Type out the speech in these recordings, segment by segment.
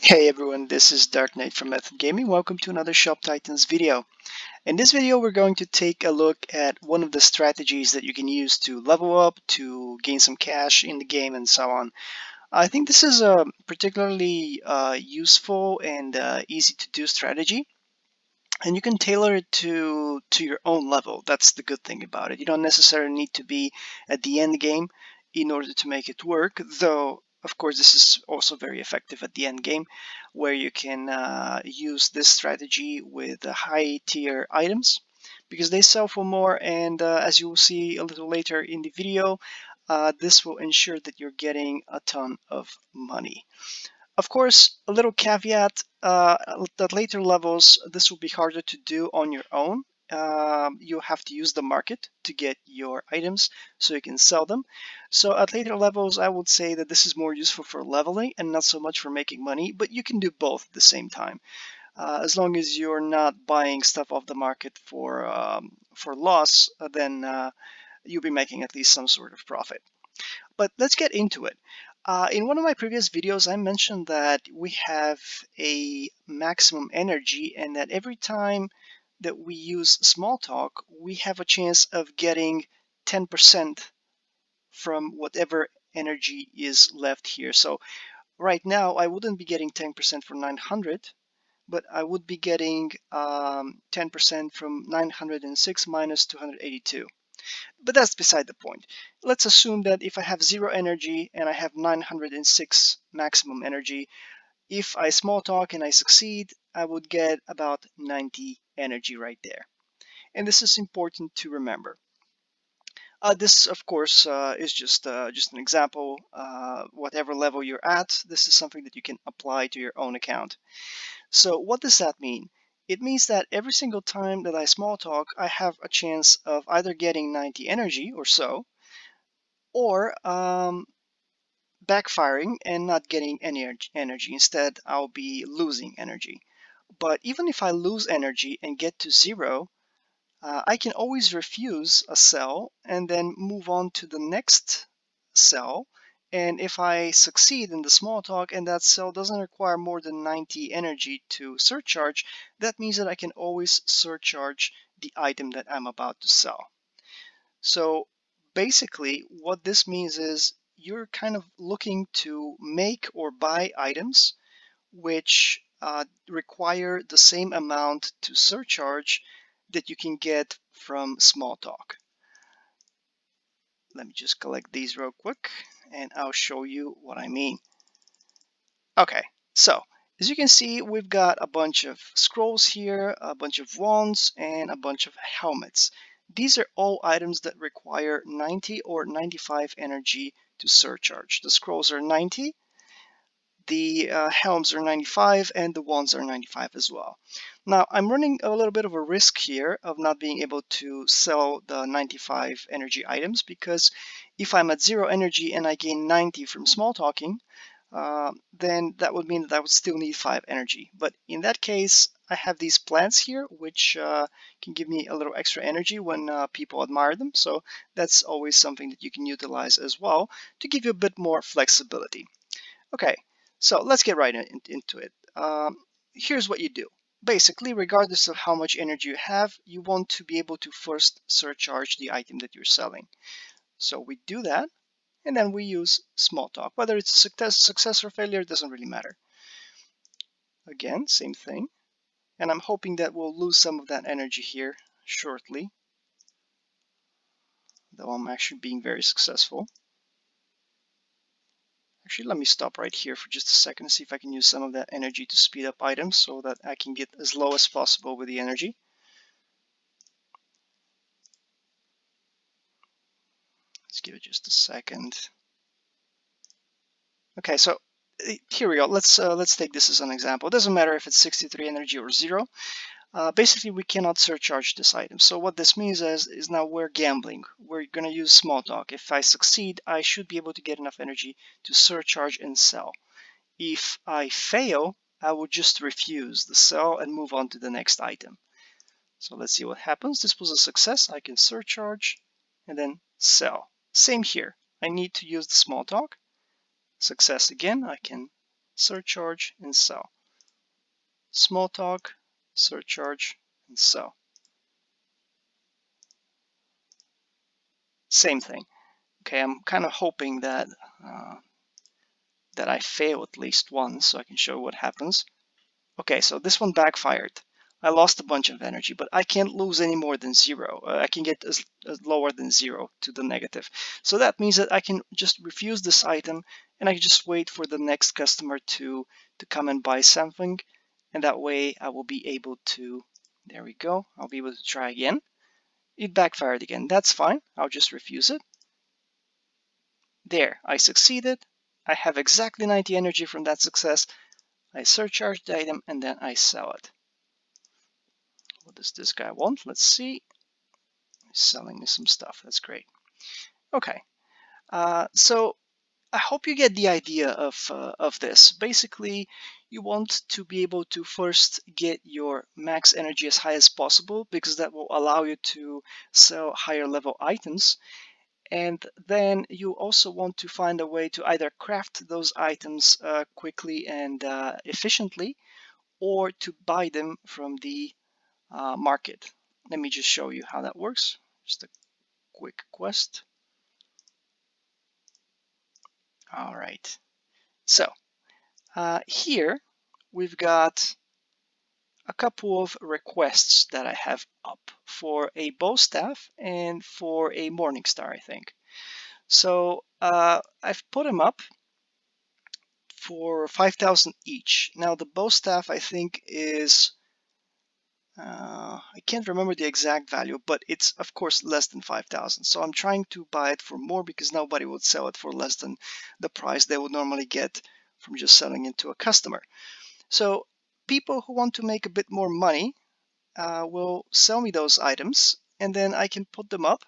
Hey everyone, this is Dark Knight from Method Gaming. Welcome to another Shop Titans video. In this video, we're going to take a look at one of the strategies that you can use to level up, to gain some cash in the game, and so on. I think this is a particularly useful and easy to do strategy, and you can tailor it to your own level. That's the good thing about it. You don't necessarily need to be at the end game in order to make it work, though of course this is also very effective at the end game, where you can use this strategy with high tier items because they sell for more, and as you will see a little later in the video, this will ensure that you're getting a ton of money. Of course, a little caveat, at later levels, this will be harder to do on your own. You have to use the market to get your items so you can sell them. So at later levels, I would say that this is more useful for leveling and not so much for making money, but you can do both at the same time. As long as you're not buying stuff off the market for loss, then you'll be making at least some sort of profit. But let's get into it. In one of my previous videos, I mentioned that we have a maximum energy and that every time that we use small talk, we have a chance of getting 10% from whatever energy is left here. So right now, I wouldn't be getting 10% for 900, but I would be getting 10% from 906 minus 282. But that's beside the point. Let's assume that if I have 0 energy and I have 906 maximum energy, if I small talk and I succeed, I would get about 90 energy right there. And this is important to remember. This, of course, is just an example. Whatever level you're at, this is something that you can apply to your own account. So what does that mean? It means that every single time that I small talk, I have a chance of either getting 90 energy or so, or backfiring and not getting any energy. Instead, I'll be losing energy. But even if I lose energy and get to 0, I can always refuse a cell and then move on to the next cell. And if I succeed in the small talk and that cell doesn't require more than 90 energy to surcharge, that means that I can always surcharge the item that I'm about to sell. So basically, what this means is you're kind of looking to make or buy items which require the same amount to surcharge that you can get from small talk. Let me just collect these real quick and I'll show you what I mean. Okay, so as you can see, we've got a bunch of scrolls here, a bunch of wands, and a bunch of helmets. These are all items that require 90 or 95 energy to surcharge. The scrolls are 90, the helms are 95, and the wands are 95 as well. Now, I'm running a little bit of a risk here of not being able to sell the 95 energy items, because if I'm at 0 energy and I gain 90 from small talking, then that would mean that I would still need 5 energy. But in that case, I have these plants here, which can give me a little extra energy when people admire them. So that's always something that you can utilize as well to give you a bit more flexibility. Okay, so let's get right into it. Here's what you do. Basically, regardless of how much energy you have, you want to be able to first surcharge the item that you're selling. So we do that, and then we use small talk. Whether it's a success or failure, it doesn't really matter. Again, same thing. And I'm hoping that we'll lose some of that energy here shortly, though I'm actually being very successful. Actually, let me stop right here for just a second and see if I can use some of that energy to speed up items so that I can get as low as possible with the energy. Let's give it just a second. Okay, so here we go. Let's take this as an example. It doesn't matter if it's 63 energy or 0. Basically, we cannot surcharge this item. So what this means is now we're gambling. We're going to use small talk. If I succeed, I should be able to get enough energy to surcharge and sell. If I fail, I would just refuse the sell and move on to the next item. So let's see what happens. This was a success. I can surcharge and then sell. Same here. I need to use the small talk. Success again. I can surcharge, and sell. Small talk, surcharge, and sell. Same thing. Okay, I'm kind of hoping that that I fail at least once so I can show what happens. Okay, so this one backfired. I lost a bunch of energy, but I can't lose any more than zero. I can get as lower than zero to the negative. So that means that I can just refuse this item and I can just wait for the next customer to come and buy something. And that way I will be able to, there we go, I'll be able to try again. It backfired again. That's fine. I'll just refuse it. There, I succeeded. I have exactly 90 energy from that success. I surcharge the item and then I sell it. What does this guy want? Let's see. He's selling me some stuff. That's great. Okay. So I hope you get the idea of this. Basically, you want to be able to first get your max energy as high as possible because that will allow you to sell higher level items. And then you also want to find a way to either craft those items quickly and efficiently, or to buy them from the market. Let me just show you how that works. Just a quick quest. All right. So here we've got a couple of requests that I have up for a bow staff and for a morning star, I think. So I've put them up for 5,000 each. Now the bow staff I think is I can't remember the exact value, but it's of course less than 5,000. So I'm trying to buy it for more because nobody would sell it for less than the price they would normally get from just selling it to a customer. So people who want to make a bit more money will sell me those items and then I can put them up.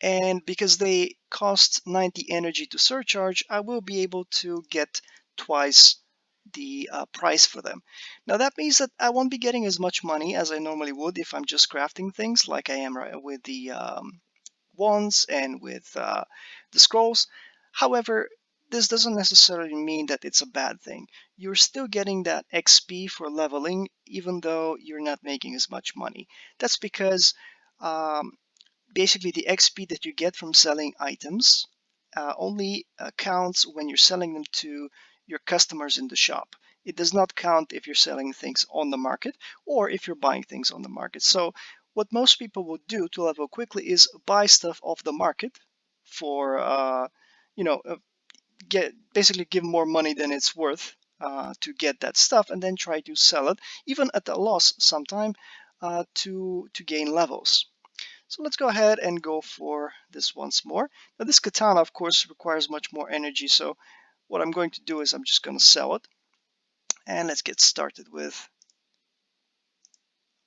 And because they cost 90 energy to surcharge, I will be able to get twice the price for them. Now that means that I won't be getting as much money as I normally would if I'm just crafting things like I am right with the wands and with the scrolls. However, this doesn't necessarily mean that it's a bad thing. You're still getting that XP for leveling even though you're not making as much money. That's because basically the XP that you get from selling items only counts when you're selling them to your customers in the shop. It does not count if you're selling things on the market or if you're buying things on the market. So what most people will do to level quickly is buy stuff off the market for you know get basically give more money than it's worth to get that stuff and then try to sell it even at a loss sometime to gain levels. So let's go ahead and go for this once more. Now this katana of course requires much more energy, so what I'm going to do is I'm just going to sell it, and let's get started with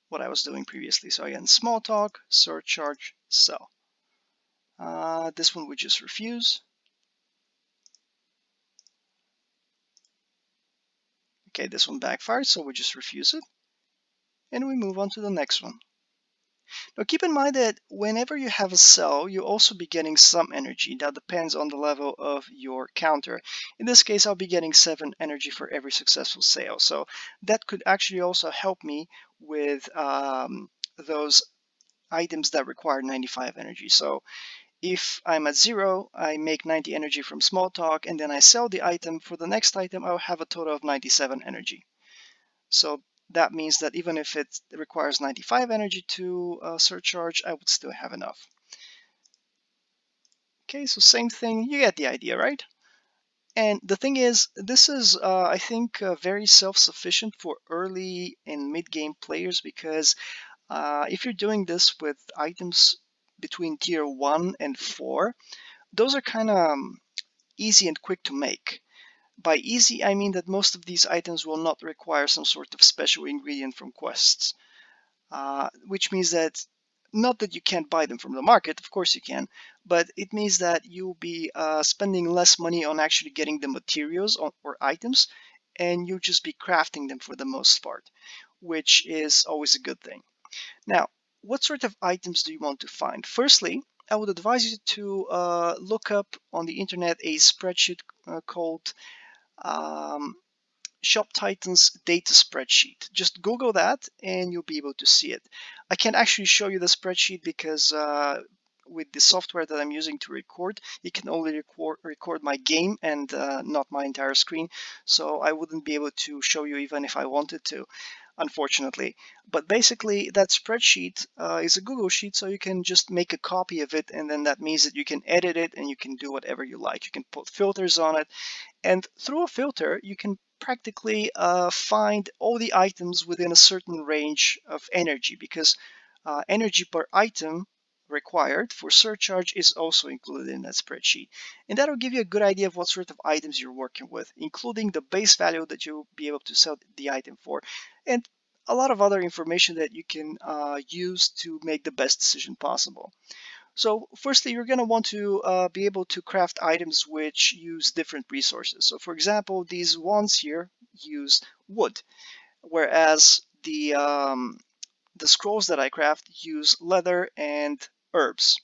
what I was doing previously. So again, small talk, surcharge, sell. This one we just refuse. Okay, this one backfired, so we just refuse it, and we move on to the next one. Now keep in mind that whenever you have a sell, you'll also be getting some energy. That depends on the level of your counter. In this case, I'll be getting 7 energy for every successful sale. So that could actually also help me with those items that require 95 energy. So if I'm at 0, I make 90 energy from small talk, and then I sell the item. For the next item, I'll have a total of 97 energy. So that means that even if it requires 95 energy to surcharge, I would still have enough. Okay, so same thing, you get the idea, right? And the thing is, this is, I think, very self-sufficient for early and mid-game players because if you're doing this with items between tier 1 and 4, those are kind of easy and quick to make. By easy, I mean that most of these items will not require some sort of special ingredient from quests. Which means that not that you can't buy them from the market, of course you can, but it means that you'll be spending less money on actually getting the materials or items, and you'll just be crafting them for the most part, which is always a good thing. Now, what sort of items do you want to find? Firstly, I would advise you to look up on the internet a spreadsheet called um, Shop Titans data spreadsheet. Just Google that and you'll be able to see it. I can't actually show you the spreadsheet because with the software that I'm using to record, it can only record my game and not my entire screen. So I wouldn't be able to show you even if I wanted to, unfortunately. But basically, that spreadsheet is a Google Sheet, so you can just make a copy of it, and then that means that you can edit it and you can do whatever you like. You can put filters on it, and through a filter, you can practically find all the items within a certain range of energy, because energy per item required for surcharge is also included in that spreadsheet. And that will give you a good idea of what sort of items you're working with, including the base value that you'll be able to sell the item for, and a lot of other information that you can use to make the best decision possible. So firstly, you're going to want to be able to craft items which use different resources. So for example, these wands here use wood, whereas the scrolls that I craft use leather and herbs.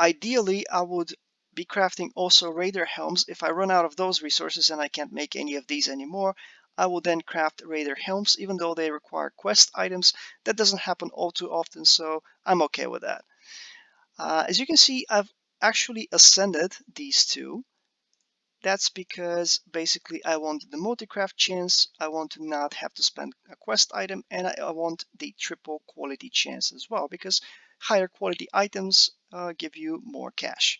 Ideally, I would be crafting also raider helms. If I run out of those resources and I can't make any of these anymore, I will then craft raider helms, even though they require quest items. That doesn't happen all too often, so I'm okay with that. As you can see, I've actually ascended these two. That's because basically I want the multi-craft chance, I want to not have to spend a quest item, and I want the triple quality chance as well, because higher quality items give you more cash.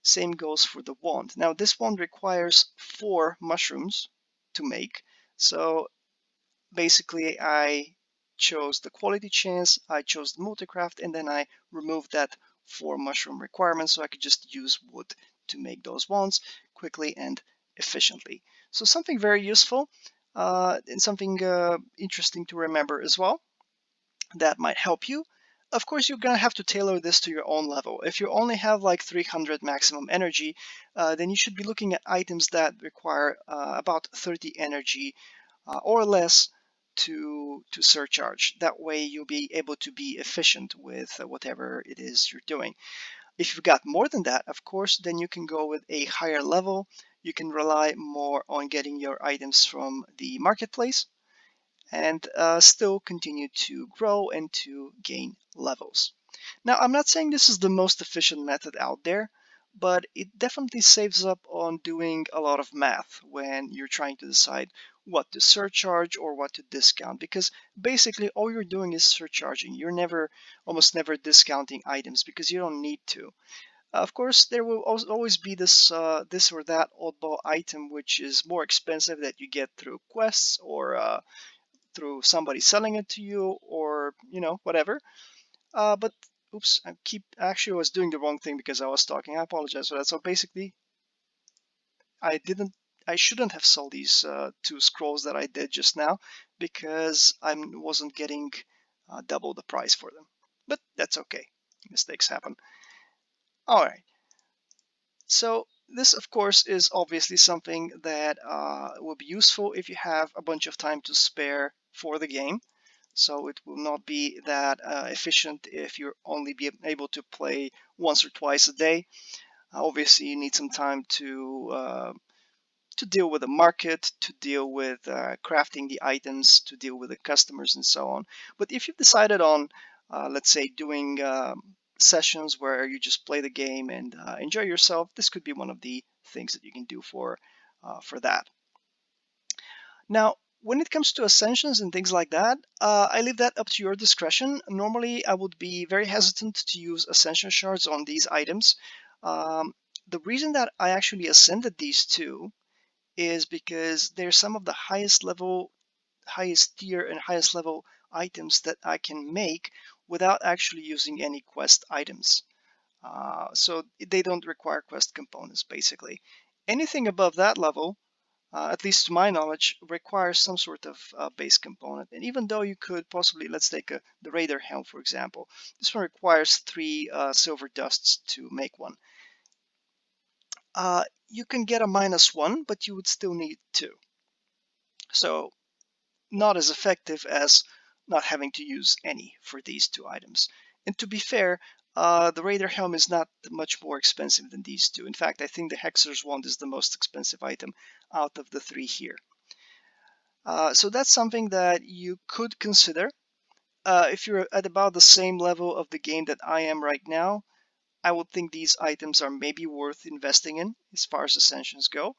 Same goes for the wand. Now this wand requires 4 mushrooms to make, so basically I chose the quality chance, I chose the multicraft, and then I removed that 4 mushroom requirement so I could just use wood to make those wands quickly and efficiently. So something very useful and something interesting to remember as well that might help you. Of course, you're going to have to tailor this to your own level. If you only have like 300 maximum energy, then you should be looking at items that require about 30 energy or less to surcharge. That way you'll be able to be efficient with whatever it is you're doing. If you've got more than that, of course, then you can go with a higher level. You can rely more on getting your items from the marketplace and still continue to grow and to gain levels. Now, I'm not saying this is the most efficient method out there, but it definitely saves up on doing a lot of math when you're trying to decide what to surcharge or what to discount, because basically all you're doing is surcharging. You're almost never discounting items because you don't need to. Of course, there will always be this or that oddball item which is more expensive that you get through quests or through somebody selling it to you, or whatever. But oops, I was doing the wrong thing because I was talking. I apologize for that. So basically, I didn't I shouldn't have sold these 2 scrolls that I did just now, because I wasn't getting double the price for them. But that's okay. Mistakes happen. All right. So this, of course, is obviously something that will be useful if you have a bunch of time to spare for the game. So it will not be that efficient if you're only be able to play once or twice a day. Obviously, you need some time to deal with the market, to deal with crafting the items, to deal with the customers, and so on. But if you've decided on, let's say, doing sessions where you just play the game and enjoy yourself, this could be one of the things that you can do for that. Now, when it comes to ascensions and things like that, I leave that up to your discretion. Normally, I would be very hesitant to use ascension shards on these items. The reason that I actually ascended these two is because they're some of the highest tier and highest level items that I can make without actually using any quest items. So they don't require quest components, basically. Anything above that level, at least to my knowledge, requires some sort of base component. And even though you could possibly, let's take the Raider Helm, for example, this one requires 3 silver dusts to make one. You can get a -1, but you would still need 2. So not as effective as not having to use any for these 2 items. And to be fair, the Raider helm is not much more expensive than these two. In fact, I think the Hexer's wand is the most expensive item out of the three here. So that's something that you could consider. If you're at about the same level of the game that I am right now, I would think these items are maybe worth investing in as far as ascensions go.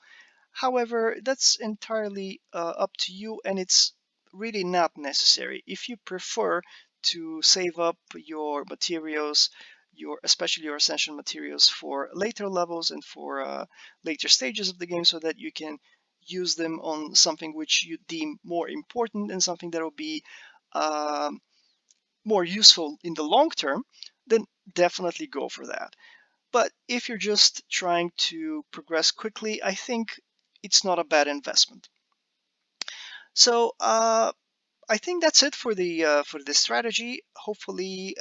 However, that's entirely up to you, and it's really not necessary. If you prefer to save up your materials, especially your ascension materials for later levels and for later stages of the game, so that you can use them on something which you deem more important and something that will be um, more useful in the long term, then definitely go for that. But if you're just trying to progress quickly, I think it's not a bad investment. So I think that's it for this strategy. Hopefully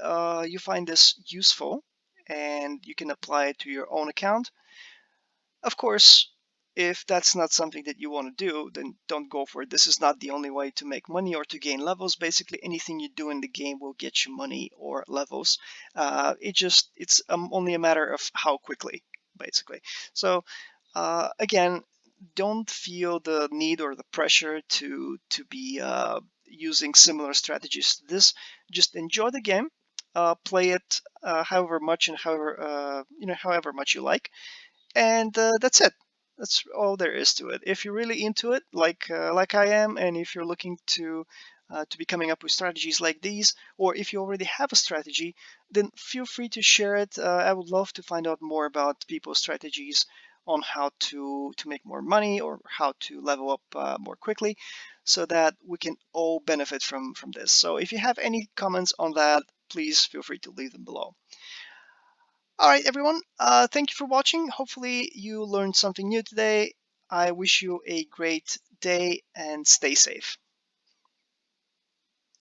you find this useful and you can apply it to your own account. Of course, if that's not something that you want to do, then don't go for it. This is not the only way to make money or to gain levels. Basically, anything you do in the game will get you money or levels. It's only a matter of how quickly, basically. So again, don't feel the need or the pressure to be using similar strategies to this. Just enjoy the game, play it however much and however much you like, and that's it. That's all there is to it. If you're really into it, like I am, and if you're looking to be coming up with strategies like these, or if you already have a strategy, then feel free to share it. I would love to find out more about people's strategies on how to make more money or how to level up more quickly, so that we can all benefit from this. So if you have any comments on that, please feel free to leave them below. All right, everyone. Thank you for watching. Hopefully you learned something new today. I wish you a great day and stay safe.